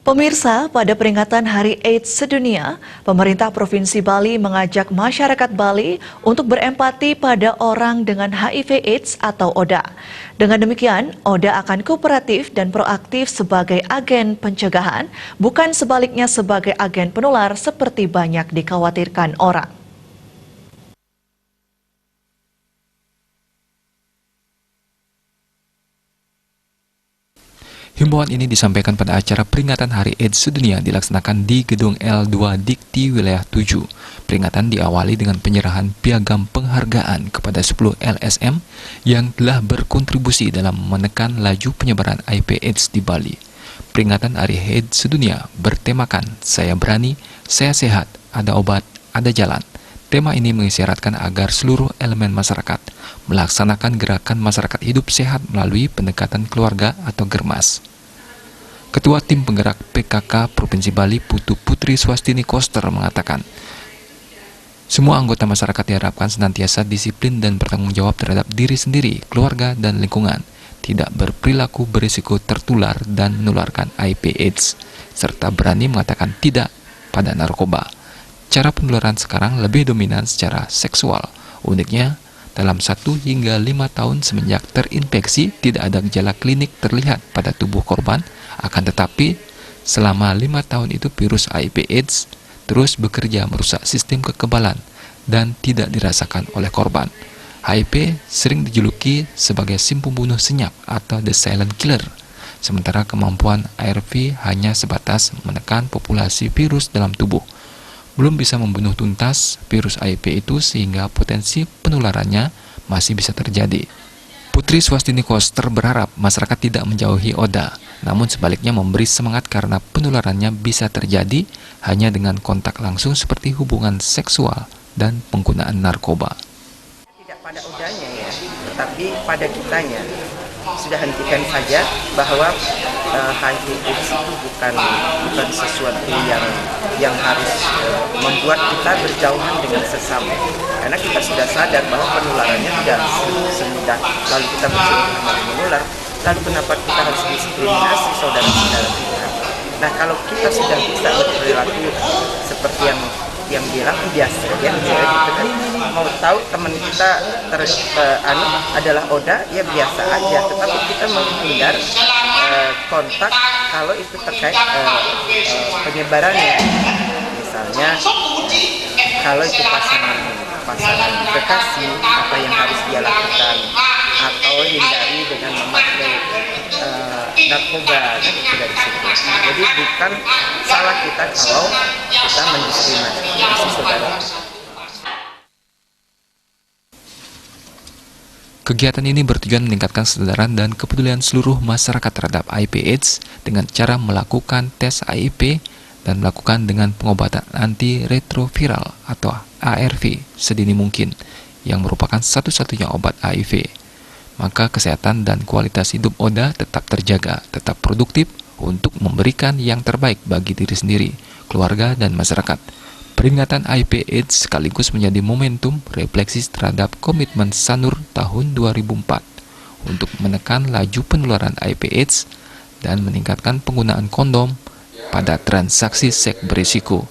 Pemirsa, pada peringatan Hari AIDS Sedunia, pemerintah Provinsi Bali mengajak masyarakat Bali untuk berempati pada orang dengan HIV/AIDS atau ODA. Dengan demikian, ODA akan kooperatif dan proaktif sebagai agen pencegahan, bukan sebaliknya sebagai agen penular seperti banyak dikhawatirkan orang. Himbauan ini disampaikan pada acara peringatan Hari AIDS Sedunia dilaksanakan di Gedung L2 Dikti Wilayah 7. Peringatan diawali dengan penyerahan piagam penghargaan kepada 10 LSM yang telah berkontribusi dalam menekan laju penyebaran HIV/AIDS di Bali. Peringatan Hari AIDS Sedunia bertemakan Saya Berani, Saya Sehat, Ada Obat, Ada Jalan. Tema ini mengisyaratkan agar seluruh elemen masyarakat melaksanakan gerakan masyarakat hidup sehat melalui pendekatan keluarga atau germas. Ketua Tim Penggerak PKK Provinsi Bali Putu Putri Swastini Koster mengatakan, semua anggota masyarakat diharapkan senantiasa disiplin dan bertanggung jawab terhadap diri sendiri, keluarga, dan lingkungan, tidak berperilaku berisiko tertular dan menularkan HIV/AIDS, serta berani mengatakan tidak pada narkoba. Cara penularan sekarang lebih dominan secara seksual. Uniknya, dalam 1 hingga 5 tahun semenjak terinfeksi, tidak ada gejala klinik terlihat pada tubuh korban, akan tetapi selama 5 tahun itu virus HIV/AIDS terus bekerja merusak sistem kekebalan dan tidak dirasakan oleh korban. HIV sering dijuluki sebagai sim pembunuh senyap atau the silent killer, sementara kemampuan ARV hanya sebatas menekan populasi virus dalam tubuh. Belum bisa membunuh tuntas virus HIV itu sehingga potensi penularannya masih bisa terjadi. Putri Swastini Koster berharap masyarakat tidak menjauhi ODA, namun sebaliknya memberi semangat karena penularannya bisa terjadi hanya dengan kontak langsung seperti hubungan seksual dan penggunaan narkoba. Tidak pada ODA-nya ya, tetapi pada kitanya. Sudah hentikan saja bahwa HIV/AIDS itu bukan sesuatu yang harus membuat kita berjauhan dengan sesama. Karena kita sudah sadar bahwa penularannya tidak semudah lalu kita bersama menular. Lalu kenapa kita harus diskriminasi saudara-saudara kita? Nah, kalau kita sudah bisa berperilaku seperti yang bilang biasa ya gitu kan, mau tahu teman kita adalah ODA ya biasa aja, tetapi kita menghindar kontak kalau itu terkait penyebarannya. Misalnya kalau itu pasangan kekasih, apa yang harus dia lakukan, atau hindari dengan memakai narkoba, kan itu dari situ. Jadi bukan salah kita kalau kita mendiskriminasi saudara. Kegiatan ini bertujuan meningkatkan kesadaran dan kepedulian seluruh masyarakat terhadap HIV/AIDS dengan cara melakukan tes HIV dan melakukan dengan pengobatan antiretroviral atau ARV sedini mungkin, yang merupakan satu-satunya obat HIV. Maka kesehatan dan kualitas hidup ODA tetap terjaga, tetap produktif untuk memberikan yang terbaik bagi diri sendiri, keluarga, dan masyarakat. Peringatan HIV/AIDS sekaligus menjadi momentum refleksi terhadap komitmen Sanur tahun 2004 untuk menekan laju penularan HIV/AIDS dan meningkatkan penggunaan kondom pada transaksi seks berisiko.